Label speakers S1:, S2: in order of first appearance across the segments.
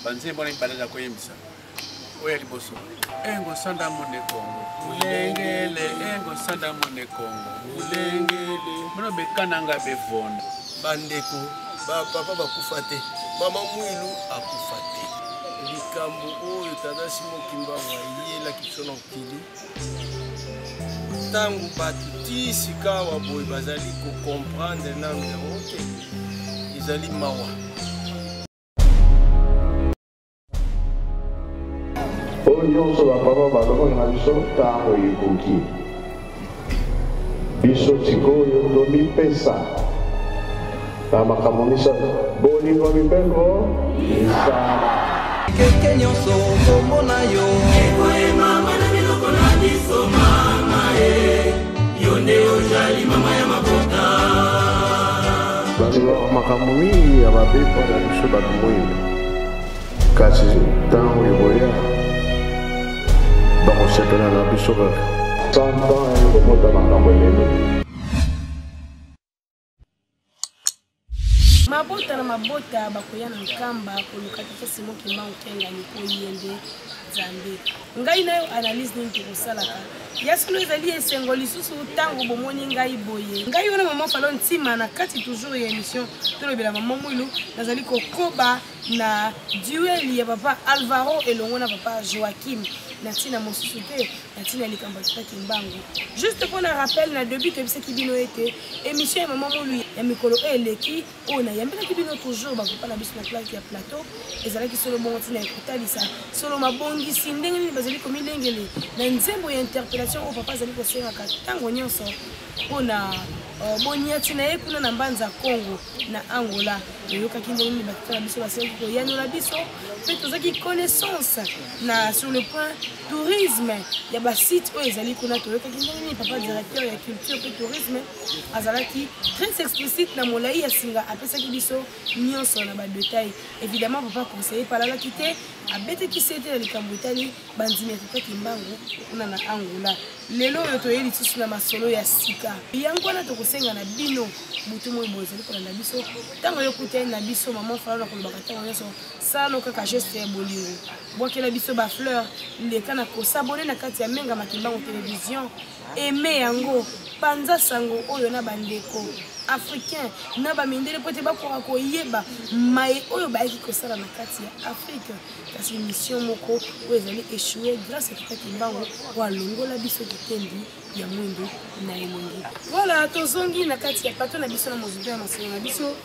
S1: banze bona ibalaza koyembisa oya liboso engo sanda mone Kongo ulengele engo sanda mone Kongo ulengele bona bekananga bevona
S2: bandeko ba papa bakufate mama mwilu akufate likambo oyo tata Simokimba wayela kisona okili tangu batu sika wa boy bazali ko comprendre nanu yango te izali mawa
S3: nyonso bapapa baloko na biso ntango ekoki biso sikoyo tomipesa na makambo misato bolingo mibeko misala
S4: keke nyonso komona yo
S5: ekoyema mwana biloko na biso mama yo nde ozali mama ya mabota
S3: bazwa makambo mingi ya babepo na biso bato moyindo kasi ntango ekoya bakosepela na biso kaka santan komota makambo enene
S6: mabota na mabota bakoya na nkamba koluka te Simokimba okenga ni koyende Nzambe ngai nayo analyse nini tokosalaka ya solo ezali esengo lisusu ntango bomoni ngai boye ngai wana mama falo ntima na kati toujours ya émission tolobela mama mwilu nazali kokoba na duel ya papa Alvaro elongo na papa Joachim na tina mosusu te na tina likambo kitaki mbangu juste pour na rappel na début que c'est kibino était émission mama mwilu ya mikolo eleki ona yambela kibino toujours bakopa na biso na place ya plateau ezalaki solo bongo tina ekotalisa solo mabongisi ndenge nini bazali komilengele na nzembo ya interpellation au papa zali kosengaka ntango nyonso mpona boniati na ye kuna na mbanza Congo na Angola toyokaki ndenge nini bakita na biso baselaki koyanola biso mpe tozalaki connaissance na sur le point tourisme ya basite oyo ezali kuna toyokaki ndenge nini papa directeur ya culture mpe tourisme azalaki très explicite na molai ya singa apesaki biso nyonso na badetail évidemment papa conseiller palalaki te abeteki se te na likambo etali bandimi ya Tataki Mbangu kuna na Angola lelo oyo toyei lisusu na masolo ya sika yango wana tokosenga na bino butu moi bozali kolanda biso ntango yokutai na biso mama falo na kolobaka ntango nyonso sala kaka geste ya bolingo bwakela biso bafleur leka na kosabone na kati ya Menga Makimbangu télévision aime yango panza sango oyo na bandeko africain na bamindele po te bakoka koyeba mai oyo bayaki kosala na kati ya Afrique kasi mission moko oyo ezali échoué grâce à Tataki Mbangu walongola biso kitendi ya mwendo na elongi voilà tozongi na kati ya pato na biso na mozupe ya masolo na biso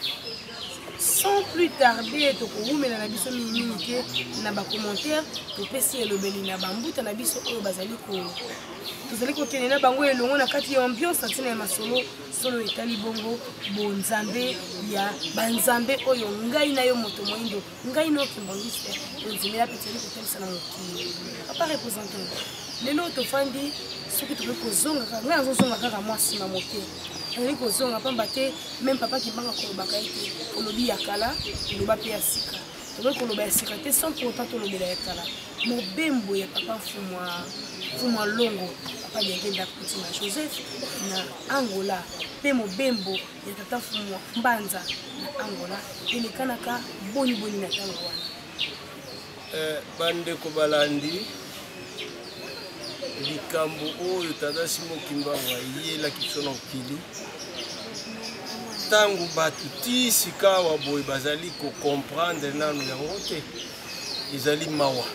S6: sans plus tarder tokoumela na biso mingi te na ba commentaire topesi elobeli na bambuta na biso oyo bazali ko tozali kokende na bango elongo na kati ya ambiance ntina ya masolo solo etali bongo bonzambe ya banzambe oyo ngai na yo moto moindo ngai no kimbangiste onzimela peteli kotalisa na mokili papa représentant lelo tofandi soki tokoki kozonga ngai nazozonga kaka mwa nsima moke nazali kozonga pamba te même papa Kimbanga kolobaka ete kolobi ya kala koloba mpe ya sika tokoki koloba ya sika te sans pour autant tolobela ya kala mobembo ya papa Mfumwa Longo papa Diangenda Kuti na Joseph na Angola mpe mobembo ya tata Mfumwa Mbanza na Angola elekanaka boni na ntango wana
S2: bandeko balandi likambo oyo tata Simokimba wayela kisona okili tangu batu ti sika wa boy bazali ko comprendre nanu yango te ezali mawa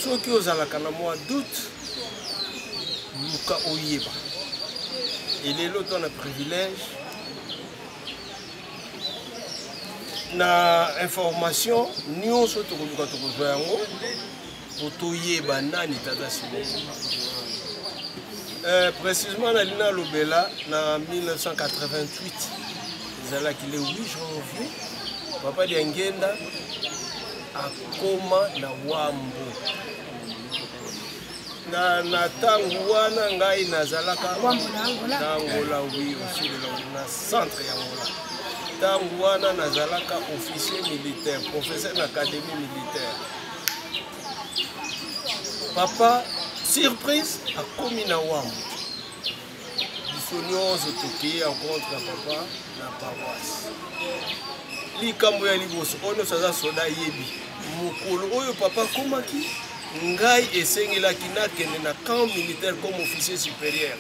S2: soki ozalaka na mwa doute luka oyeba elelo to na privilège na information nyonso tokoluka tokozwa yango toyeba nani tata Simokimba précisément na lina lobela na 1988 ezalaki le 8 janvier papa Diangenda akoma na Wambo na tangu wana ngai nazalaka na Angola oui aussi na centre ya Angola tangu wana nazalaka officier militaire professeur na académie militaire papa surprise akomi na Wambo biso nyonso tokei rencontre ya papa na paroisse likambo ya liboso ono saza soda yebi mokolo oyo papa komaki ngai esengelaki nakende na camp militaire comme officier supérieur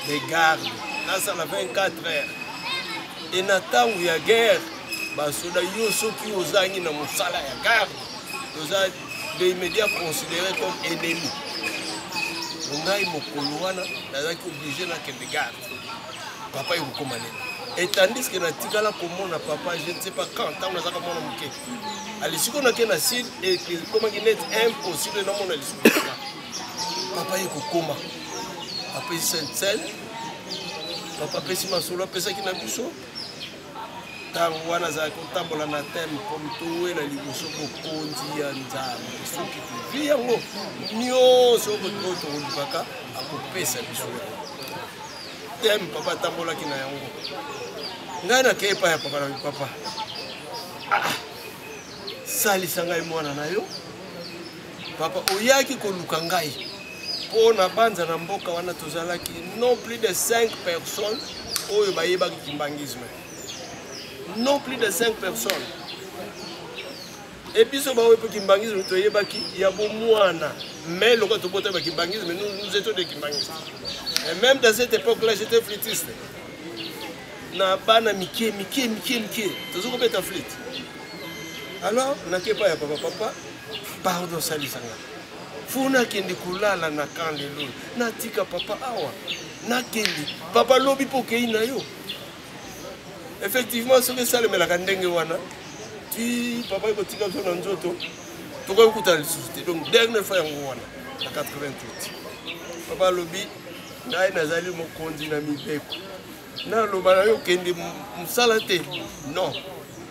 S2: de garde nasala 24 heures et na ntango ya guerre basoda yo soki ozangi na mosala ya garde toza de immédiat considéré comme ennemi ngai mokolo wana nazalaki obligé nakende garde papa ekokoma nini et tandis que natikala komona papa je ne sais pas quand ntango nazalaka mwana moke alisiko nake na sud ekomaki net impossible namona lisusu papa ekokoma apesi sainte-sel papa apesi masolo apesaki na biso ntango wana azalaki kotambola na teme comme towela liboso bokonzi ya nzambe soki tovi yango nyonso oyo tokolukaka akopesa biso teme papa atambolaki na yango ngai nakei epai ya papa na papa salisa ngai mwana na yo papa oyaki koluka ngai mpo na banza na mboka wana tozalaki non plus de 5 personnes oyo bayebaki kimbangisme non plus de 5 personnes et biso baoyo mpo kimbangisme toyebaki ya bomwana mais lokola tobota bakimbangisme nous étions des kimbangistes et même dans cette époque là j'étais flûtiste na bana mike tozokobeta flûte alors nakepa ya papa pardon salisanga funa kendi kulala na kande lolo natika papa awa nakendi papa lobi po kei na yo effectivement soki esalemelaka ndenge wana ti papa ekotika biso na nzoto tokoki kutana lisusu te donc dernière fois yango wana na 88 papa lobi ngai nazali mokonzi na mibeko naloba na yo kende mosala te non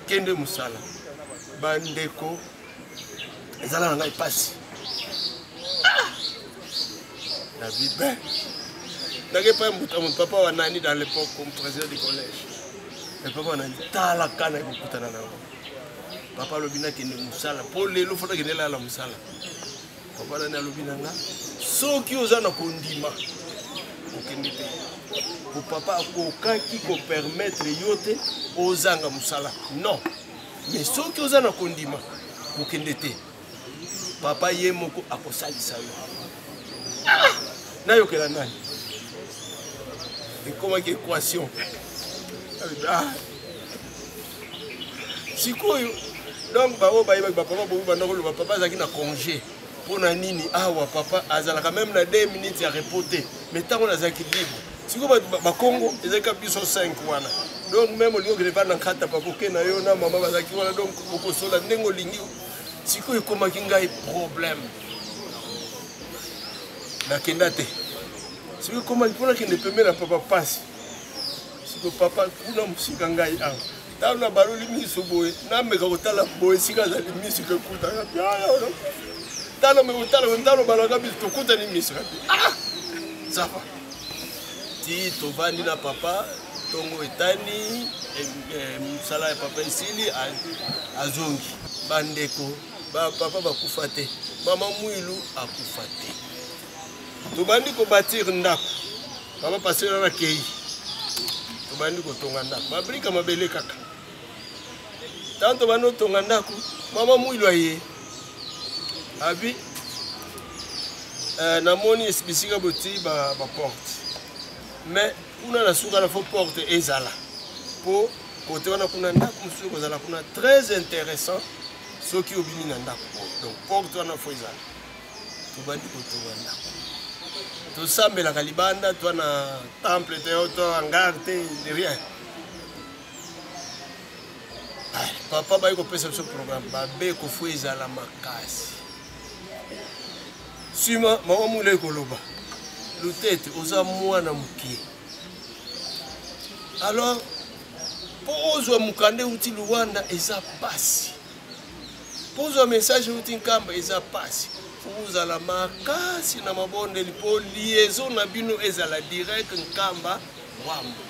S2: kende mosala bandeko ezala na ngai pasi na bibe nakepa mon papa wa nani dans l'époque comme président du collège le papa wana tala kana ekokutana na yango papa alobi nakende mosala mpo lelo fota kende lala mosala papa nani alobi na nga soki oza na kondima okende te po papa akokaki kopermettre yo te ozanga mosala non mais soki oza na kondima okende te papa ye moko akosalisa yo nayokela nani ekomaki équation sikoyo donc bao bayebaki bapapa bobi banda koloba papa azalaki na congé mpona nini awa papa azalaka même na 2 minutes ya repos te mais ntango nazalaki libre sikoyo bakongo ezalaki biso 5 wana donc même olingi okende vana nkata papa oke na yo na mama bazalaki wana donc okosola ndenge olingi sikoyo ekomaki ngai problème nakenda te sikoyo ekomaki mpona kende pembe na papa pasi sikoyo papa kuna mosika ngai awa ntango na baloli miso boye nameka kotala boye sika azali miso ekekutaka tala me kotala ntano balaka biso tokutani miso zapa ti tovandi na papa tongo etani mosala ya papa esili azongi bandeko bapapa bakufa te mama mwilu akufa te tobandi kobatire ndako papa pasera na kei tobandi kotonga ndako babrika mabele kaka ntango tobandi kotonga ndako mama mwilu aye abi namoni bisika boti baporte mais kuna na suka na fo porte ezala po kote wana kuna ndako mosusu kozala kuna très intéressant soki obimi na ndako donc porte wana fo ezala tobandi kotonga ndako tosambelaka libanda to na temple te to hangar te de rien papa bayi kopesa biso programme babe kofo ezala makasi sima mama mula ekoloba lutete oza mwana mokie alors po ozwa mokande uti luwanda eza pasi po ozwa message uti nkamba eza pasi ozala makasi na mabondeli po liaison na bino ezala direct nkamba wambo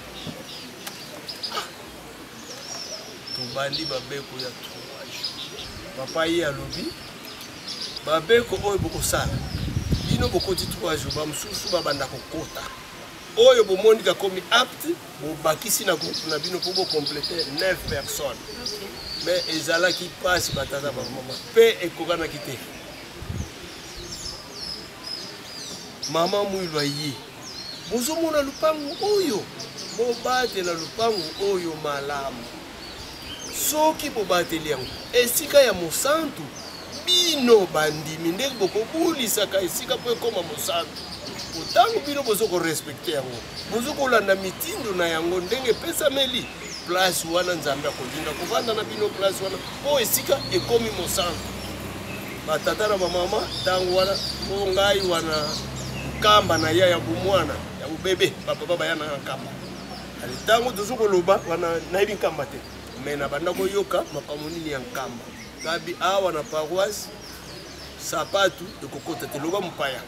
S2: tobandi babeko ya 3 jours papa ye alobi babeko oyo bokosala bino bokoti 3 jours bamosusu babanda kokota oyo bomoni ka komi apte bobakisi na bino po compléter 9 personnes. Mais ezalaki pasi batata ba mama pe ekokanaki te. Mama Mwilu aye bozomona lupangu oyo bobatela lupangu oyo malamu soki bobateli yango esika ya mosantu bino bandimi ndenge bokobulisaka esika po ekoma mosantu otango bino bozoko respecte yango bozokolanda mitindo na yango ndenge epesameli place wana nzambe akolinga kovanda na bino place wana po esika ekomi mosantu batata na bamama ntango wana po ngai wana kamba na ya bomwana ya bobebe bapapa baya na nkamba ali ntango tozokoloba wana nayebi nkamba te me na banda koyoka makambo nini ya nkamba kabi awa na paroisse sapatu ekokota te loba mopaya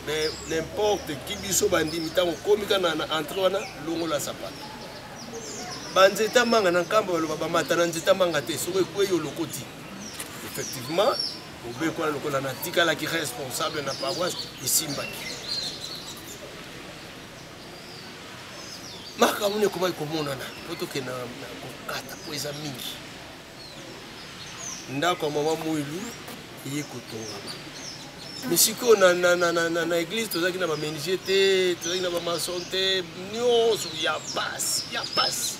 S2: mais n'importe qui biso bandimi ntango komika na entre wana longola sapatu banzeta manga na nkamba baloba bamata na nzeta manga te soko ekweyo lokoti effectivement obeko na lokola na tikalaki responsable na paroisse esimbaki makambo ne komaki komonana po tokenda kokata po eza mingi ndako ya mama Mwilu ye kotongama misiko na église tozalaki na bamenige te tozalaki na bamason te nyonso ya pasi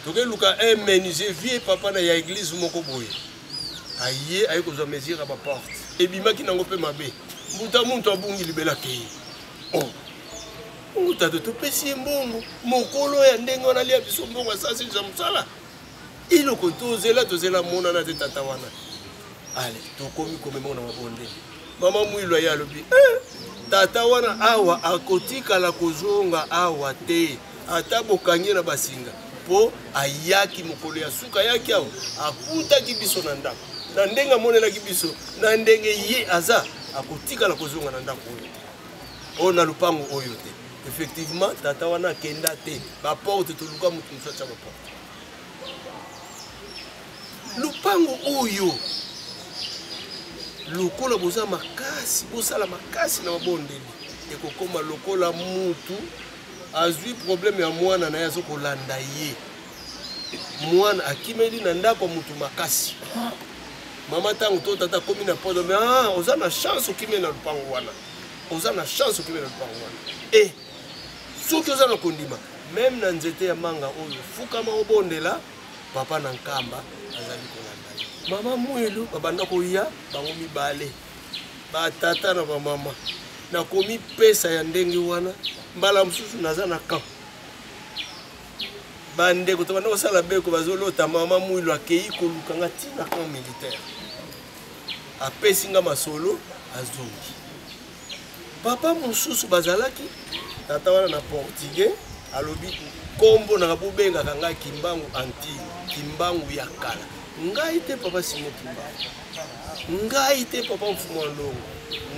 S2: tokeluka un menuisier vie papa na ya église moko boye aye aye kozwa mesure ya baporte ebimaki nango mpe mabe mbuta muntu abungi libelaki ye mutato topesi ye mbongo mokolo ya ndenge wana lia biso mbongo asasilisa mosala iloko tozela monana te tata wana ale tokomi komema na mabonde mama Mwilu aye alobi tata wana awa akotikala kozonga awa te ata bokangi na basinga po ayaki mokolo ya suka ayaki awa akutaki biso na ndako na ndenge amonelaki biso na ndenge ye aza akotikala kozonga na ndako oyo oyo na lupango oyo te. Effectivement tata wana kenda te baporte toluka mutu mosusu atya baporte lupango oyo lokola boza makasi bosala makasi na mabondeli ekokoma lokola mutu azwi problème ya mwana na ye azokolanda ye mwana akimeli na ndako mutu makasi mama ntango to tata komi na podo me oza na chance okimeli na lupango wana oza na chance okimeli na lupango wana soki oza na kondima même na nzete ya manga oyo fukama obondela papa na nkamba azali kolanda ye mama Mwilu babanda koya bango mibale batata na bamama nakomi pesa ya ndenge wana mbala mosusu naza na camp bandeko to banda kosala beko bazolota mama Mwilu akei kolukanga ntina camp militaire apesi nga masolo azongi papa mosusu bazalaki tata wana na portugais alobi kombo na kabubengaka ngai Kimbangu antique Kimbangu ya kala ngai te papa Simon Kimbangu ngai te papa Mfumu wa Ndongo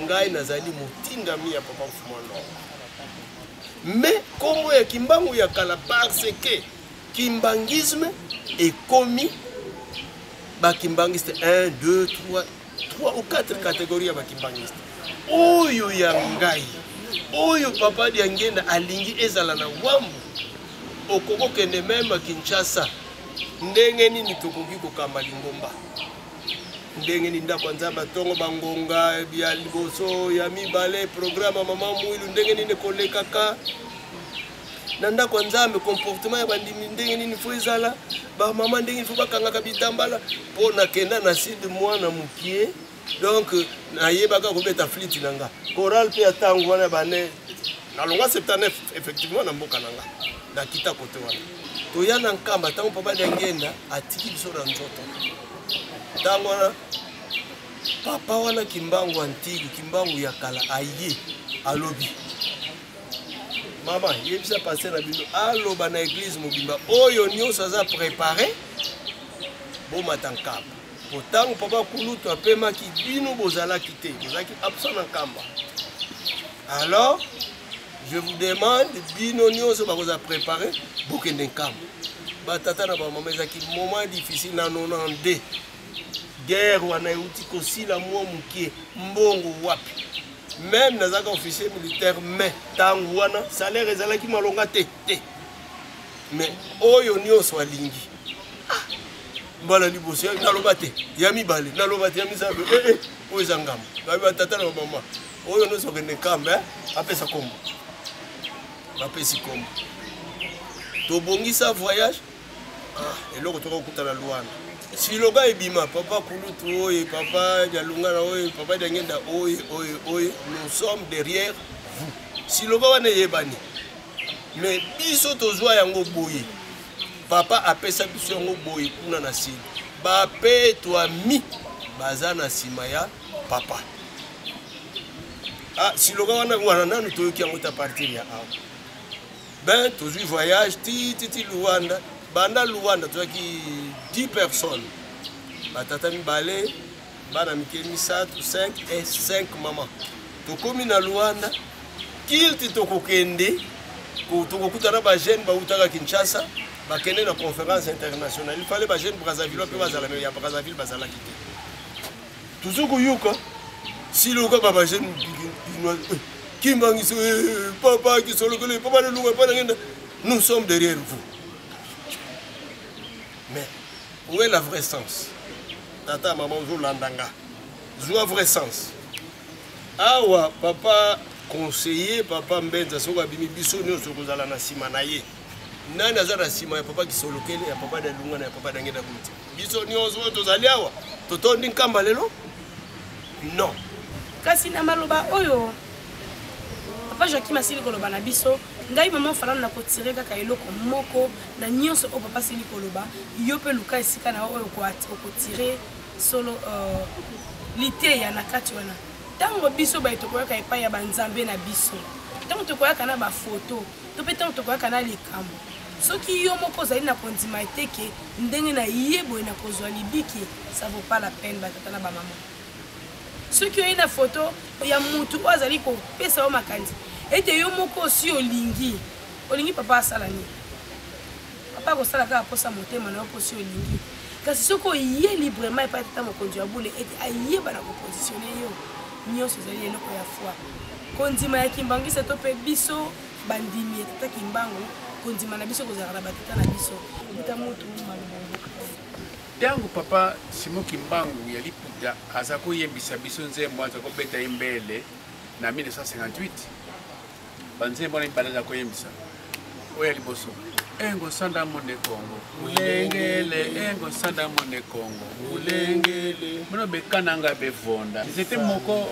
S2: ngai nazali motindami ya papa Mfumu wa Ndongo mais kombo ya Kimbangu ya kala parce que kimbangisme ekomi bakimbangiste 1 2 3 ou 4 catégories ya bakimbangiste oyo ya ngai oyo papa dia ngenda alingi ezala na wambu okokokende meme Kinshasa ndenge nini tokoki kokamba lingomba ndenge nini ndako nzamba tongo bangonga bya liboso ya mibale programme mama Mwilu ndenge nini kolekaka na ndako nzambe comportement ya bandimi ndenge nini fo ezala ba mama ndenge fo bakangaka bitambala po na kenda na sud mwana mukie donc nayebaka kobeta fliti nanga choral pe atango wana bane na longa 79 effectivement na mboka nanga na kita kote wana toya na nkamba tango papa ngenda atiki biso na nzoto tango wana papa wana Kimbangu antique Kimbangu ya kala aye alobi mama yebisa passer na bino aloba na église mobimba oyo nyonso aza préparé bo matankamba potango papa kulutu apemaki bino bozalaki te bozalaki absent na nkamba alors je vous demande bino nyonso bakoza préparé bokende nkamba batata na bamama ezaki moment difficile na 92 guerre wana euti kosila mwa mukie mbongo wapi même nazaka officier militaire mais tangu wana salaire ezalaki malonga te mais oyo nyonso alingi mbala liboso naloba te ya mibale naloba te ya misabe oyo eza ngambo babi tata na mama oyo nyonso okende kamba apesa kombo bapesi kombo tobongisa voyage eloko tokokutana Luanda siloga ebima papa kulutu oyo papa jalungana oyo papa jangenda oyo nous sommes derrière vous siloga wana yebani mais biso tozwa yango boye papa apesa biso yango boye kuna na sili bape twami baza na nsima ya papa siloga wana nanu toyoki yango ta partir ya awa ben tozwi voyage titi Luanda banda Luanda tozwaki 10 personnes batata mibale bana mike misatu 5 et 5 mama tokomi na Luanda kilti tokokende tokokutana bagene bautaka Kinshasa bakende na conférence internationale il fallait bagene Brazzaville pe bazala ya Brazzaville bazalaki te tuzukoyoka siloka bagene kimbangiso papa kisolokole papa de lunga papa ngenda nous sommes derrière vous mais où est la vraie sens tata maman zolandanga zoa vrai sens awa papa conseiller papa mbenza soko abimi biso nyonso kozala na sima na ye nani aza na sima ya papa kisolokele ya papa de lunga na ya papa ngenda kuti biso nyonso tozali awa totondi nkamba lelo non
S6: kasi na maloba oyo papa Joachim asili koloba na biso ngai maman falana na kotire kaka eloko moko na nyonso o papa sili koloba yo pe luka esika na oyo ko kotire solo lite ya na kati wana tango biso ba etokoyaka epai ya banzambe na biso tango tokoyaka na ba photo to pe tango tokoyaka na likambo soki yo moko zali na kondima eteke ndenge na yebo na kozwa libiki ça vaut pas la peine ba tata na ba maman soki oyi na photo ya mutu azali ko pesa o makanzi ete yo moko osi olingi papa asala ni papa kosala kaka posa motema na yo posi olingi kasi soki oye librement epai tata mokonzi ya bule ete ayeba na kopositione yo nyonso ezali eloko ya foi kondima ya kimbangisa to mpe biso bandimi ya tata kimbangu kondima na biso kozalaka na batata na biso buta mutu malobongo
S1: tangu papa Simon Kimbangu ya liputa aza koyembisa biso nzembo aza kobeta imbele na 1958 banzembo na ibalaza koyembisa oya liboso engo sanda mone Kongo ulengele engo sanda mone Kongo ulengele mono bekananga bevonda c'était moko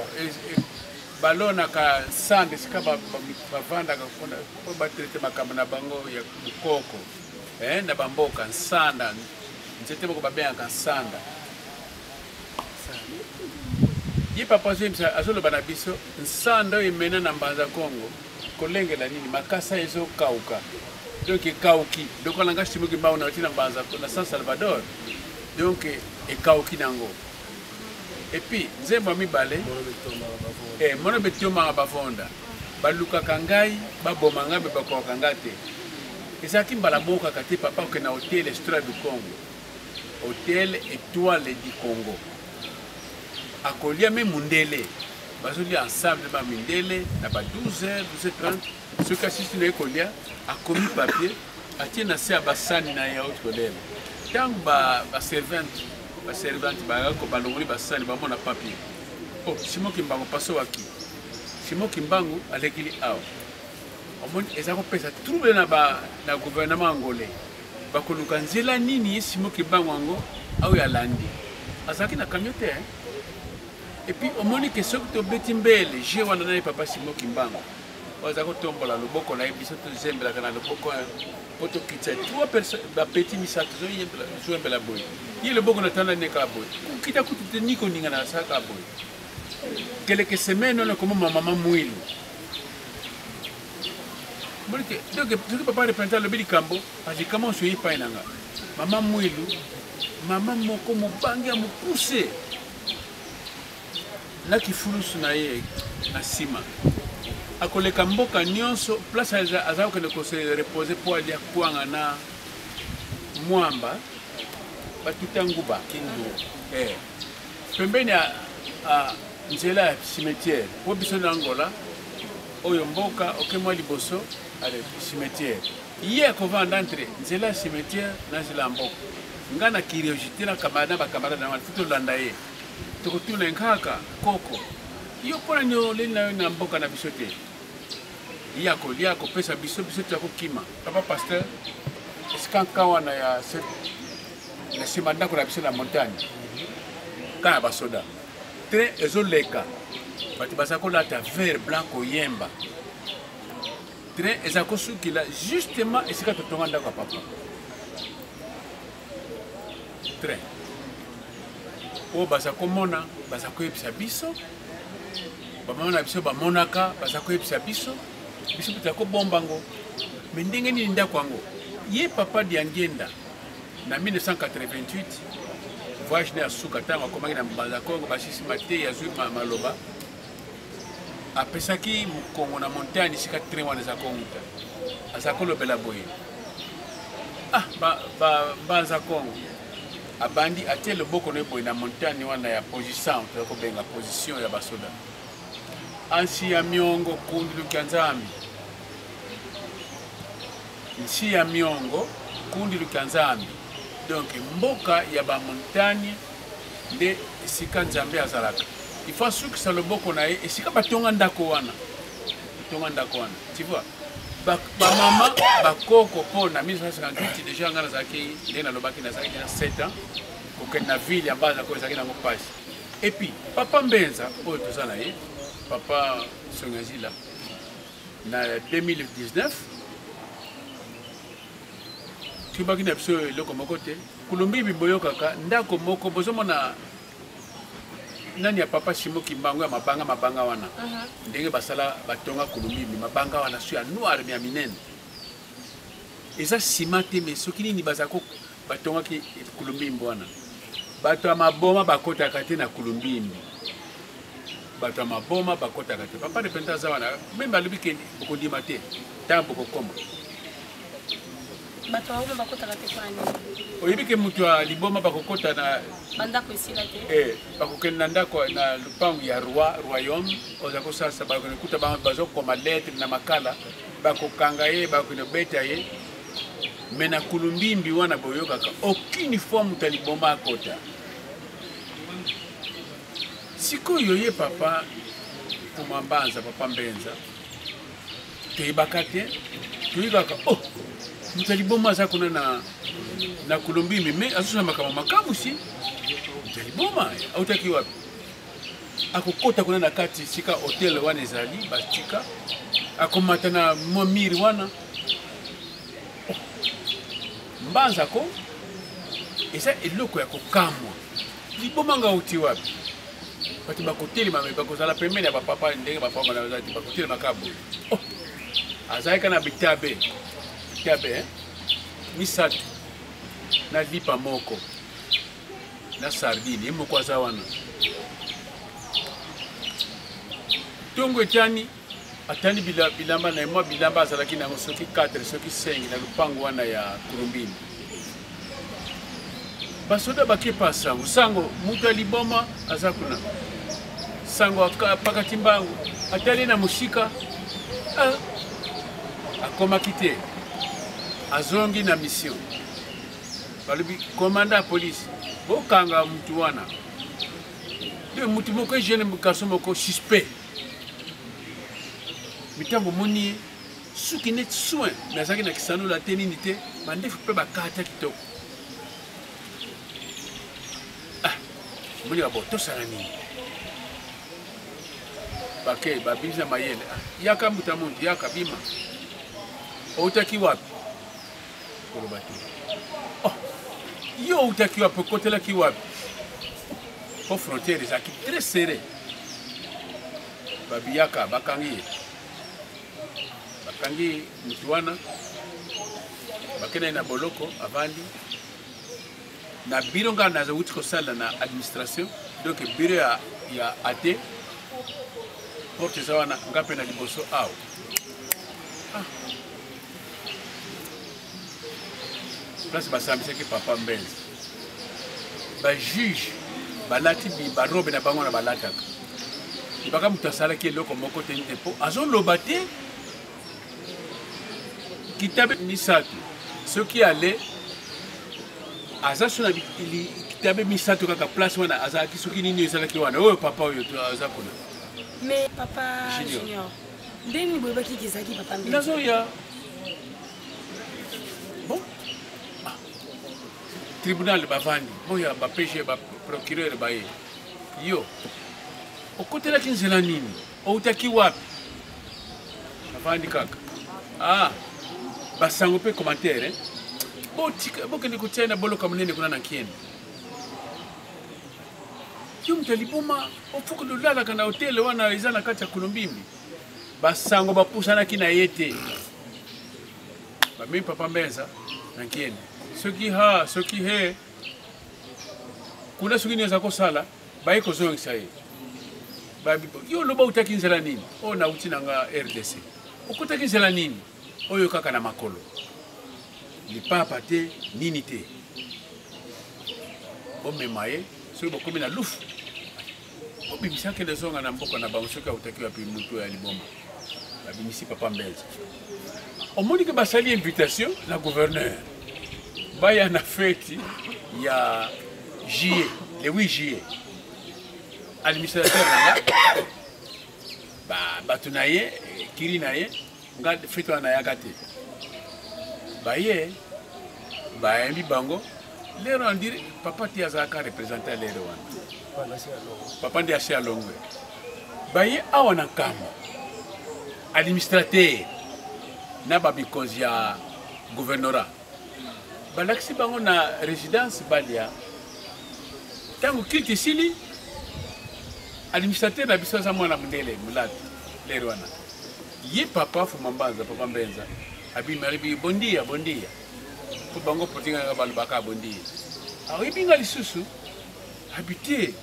S1: balona ka sande sika bavanda ka konda ko batrete makamba na bango ya mukoko na bamboka nsanda nzete moko babengaka nsanda ye papa James azoloba na biso nsanda oyo emena na mbanza Kongo kolengela nini makasa ezokauka donc ekauki donc olanga Simon Kimbangu na tina mbanza na San Salvador donc ekauki nango et puis nzembo mibale mono betioma bavonda balukaka ngai baboma ngai bakoka ngate ezaki mbala moka kati papa ke na hôtel Estrella du Congo hôtel Étoile du Congo akolia me mundele bazoli ensemble ba mindele na ba 12h 12h30 ce kasisi na ekolia akomi papier atie na se abasani na ya hôtel tangu ba servante ba ko balongoli basani ba mona papier oh Simon Kimbangu paso waki Simon Kimbangu alekili awa omoni ezako pesa trouble na gouvernement angolais bakoluka nzela nini Simon Kimbangu ngo awu ya landi azaki na kamiote et puis omoni ke soki to beti mbele je wana na papa Simon Kimbangu wazako tombola loboko na biso to zembela kana loboko poto kitsa trois personnes ba petit misato zo yembela zo yembela boy ye loboko na tanda ne ka boy kita kutu niko ninga na saka boy quelques semaines on a comme maman Mouilou donc papa représentant le Bikambo a dit comment je suis pas inanga maman Mouilou maman moko mobangi mo pousser na kifulusu na ye na sima akoleka mboka nyonso place aza ko se reposer pour aller kwanga na mwamba batuta nguba kindu pembeni nzela cimetière po biso na Angola oyo mboka okemwa liboso ale cimetière hier kovanda entre nzela cimetière na nzela mboka nga na curiosité na kamada bakamara na watu landa ye tokotuna nkaka koko yo pona nyo lena na mboka na biso te yako liako pesa biso tako kima papa pasteur eskanka wana ya na simanda ko na biso na montagne kana basoda train ezoleka bati basako lata vert blanc oyemba train ezako sukila justement esika totonga ndako papa train o basako mona basako yebisa biso bamona biso bamonaka basako yebisa biso biso bitako bombango me ndenge nini ndako yango ye papa Diangenda na 1988 voyage ne asuka ntango akomaki na mbanza Kongo basisima te yazwi maloba apesaki mokongo na montagne esika train wana eza konguta azalaki kolobela boye mbanza Kongo abandi atie loboko na ye boye na montagne wana ya position tokobenga position ya basoda ansi ya miongo kundiluka nzambi nsi ya miongo kundiluka nzambi donc mboka ya bamontagne nde esika nzambe azalaka ifa sukisa loboko na ye esika batonga ndako wana tu vois bamama bakoko mpo na 1958 déjà nga nazalaki nde nalobaki nazalaki na 7 ans kokende na ville ya mbanza ko ezalaki nango pasi et puis papa Mbenza oyo toza na ye papa Songazila na 2019 tubaki na biso eloko moko te kulumbibi boyokaka ndako moko bozomona nani ya papa Shimo Kimbangu ya mabanga wana ndenge basala batonga kulumbibi mabanga wana su ya noir ya minene eza sima te me soki nini bazako batongaki kulumbibi wana bato ya maboma bakotaka te na kulumbibi bato ya maboma bakotaka te papa de penta za wana memba alobi ke okondima te ntango bokokoma
S6: bato bango bakotaka te kwani
S1: oyebi ke mutu ya liboma bakokota na
S6: bandako esila te
S1: bakokende na ndako na lupango ya royaume oza kosasa bakokuta bango bazokoma lettre na makala bakokanga ye bakobeta ye me na kulumbimbi wana boyokaka aucune fois mutu ya liboma akota sikoyo ye papa Mbanza papa Mbenza toyebaka te toyebaka mutaliboma aza kuna na kulumbimi me azusa makambo makamu si mutaliboma autaki wapi akokota kuna na kati sika hotel wana ezali batika akomata na mwamiri wana Mbanza ko eza eloko ya kokamwa liboma nga uti wapi bati bakotelema me bakozala pembeni ya bapapa ndenge bapapa bazati bakotelema kabo azalika na bitabe misatu na lipa moko na sardine moko aza wana tongo etiani atani bilamba na mwa bilamba azalaki nango soki 4 soki 5 na lupango wana ya Kulumbini basoda bakepa sango mutu aliboma aza kuna sango pakati mbangu atali na mushika akomaki te azongi na mission balobi komanda ya polisi bokanga mutu wana nde mutu moko jeune garçon moko suspect mitango moni suki net soin me azalaki na kisanola te nini te bandefu mpe bakata kitoko moni babo tosala nini bake babimisa mayele yaka muta muntu yaka bima outaki wapi koloba te yo outaki wapi okotelaki wapi po frontière ezalaki très serré babiyaka bakangi mutu wana bakenda na boloko avandi na biro nga nazawuti kosala na administration donc biro ya ate porte eza wana nga mpe na liboso awa place basambisaki papa Mbenza bajuge balati barobe na bango na balataka baka mutu asalaki eloko moko te nte mpo azoloba te kitabe misato soki ale aza so na kitabe misato kaka place wana azalaki soki nini ezalaki wana oyo papa oyo aza kuna.
S6: Mais papa Junior ndeni boyebaki ezalaki papa Mbemba
S1: nazoya bon tribunal bavandi boya bapeshe baprocureur baye yo okotelaki nzela nini outaki wapi bavandi kaka basango mpe commentaire bokende kotia na boloka monene kuna na kieni yo mutu aliboma ofuka lolalaka na hotel wana eza na kati ya Kulumbimbi basango bapusanaki na ye te bamemi papa Mbenza na kieni soki he kuna soki nini aza kosala baye kozongisa ye yo loba utaki nzela nini oyo nauti nanga RDC okutaki nzela nini oyo kaka na makolo lipapa te nini te bomema ye soki bokomi na lufu bobimisaki lezonga na mboka na bango soki autaki wapi mutu ya liboma babimisi papa Mbenza omoni ke basali invitation na gouverneur baya na feti ya juillet le 8 juillet administrateur nanga bato na ye kiri na ye nga feti wana yaka te baye bayambi bango lero andiri papa ti azalaka représente lero wana papa ndi asi alongwe baye awa na nkambo administrateur na babikonzi ya gouvernorat balakisi bango na résidence balia ntango kilte esili administrateur na biso aza mwana mondele molatu lero wana ye papa Fuma Mbanza papa Mbenza abimaribi bondia po bango potingaka balobaka bondia aoyebinga lisusu habite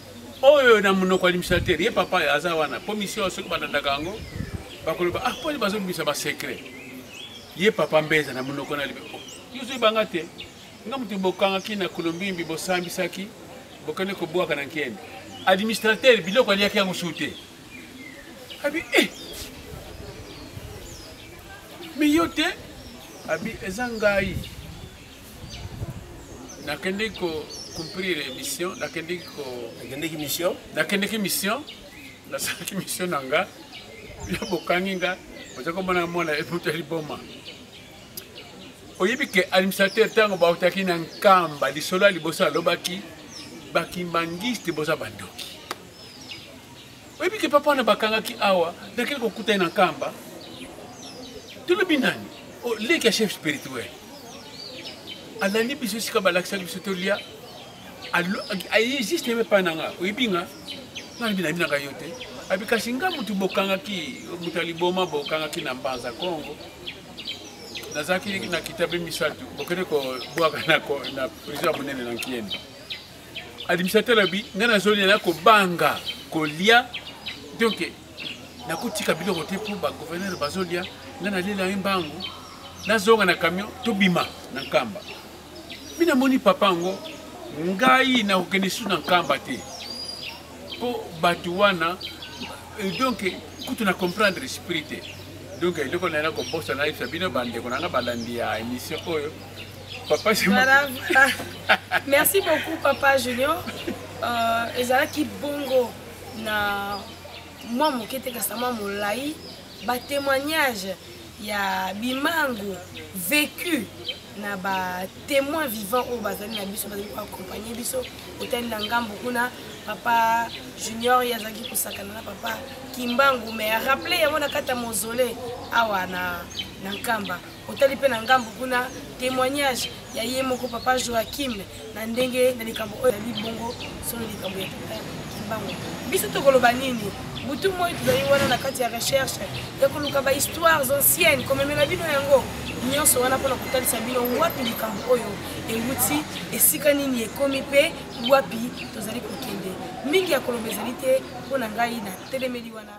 S1: oyo na monoko administrateur ye papa aza wana po mission soki bandandaka yango bakoloba po bazobimisa basekret ye papa Mbenza na monoko na libe yozoyebanga te nga mutu bokangaki na Kulumbimbi bosambisaki bokende kobwaka na nkende administrateur biloko aliaki yango su te abi mi yo te abi eza ngai nakende ko cumplir mission nakendeki mission nasalaki mission na nga ya bokangi nga oza komona mwana mutu aliboma oyebi ke administrateur ntango bautaki na nkamba lisolo ya liboso alobaki bakimbangiste boza bandoki oyebi ke papa wana bakangaki awa nakeli kokuta na nkamba tolobi nani leki ya chef spirituel alandi biso esika balakisaki biso tolia aexiste me pa nanga oyebi nga nani binabinaka yo te abi kasi nga mutu bokangaki mutu aliboma bokangaki na Mbanza Congo nazalaki na kitabe misato bokende kobwaka na prison ya monene na Nkieni administrateur abi nga nazolia na kobanga kolia donc nakotika biloko te mpo bagouverneur bazolia nga nalela ye mbangu nazonga na camion tobima na nkamba bina moni papa yango ngai nakokende su na nkamba te mpo bato wana donc kutu na comprendre esprit te donc eloko naena kobosa na yebisa bino bandeko nanga balandi ya émission oyo papa
S6: voilà. Merci beaucoup papa Junior ezalaki bongo na mwa moke te kasa mwa molai batémoignage ya bimangu vécu na batémoin vivant oyo bazali na biso bazali koaccompagne biso otali na ngambo kuna papa Junior yazaki kosakana na papa Kimbangu me arappele yango na kati ya mausolée awa na nkamba otali mpe na ngambo kuna témoignage ya ye moko papa Joachim na ndenge na likambo oyo ezali bongo solo likambo ya papa Kimbangu biso tokoloba nini butu moi tozali wana na kati ya recherche ya koluka bahistoires anciennes komemela bino yango nyonso wana mpona kotalisa bino wapi likambo oyo euti esika nini ekomi mpe wapi tozali kokende mingi ya koloba ezali te mpo na ngai na telemeli wana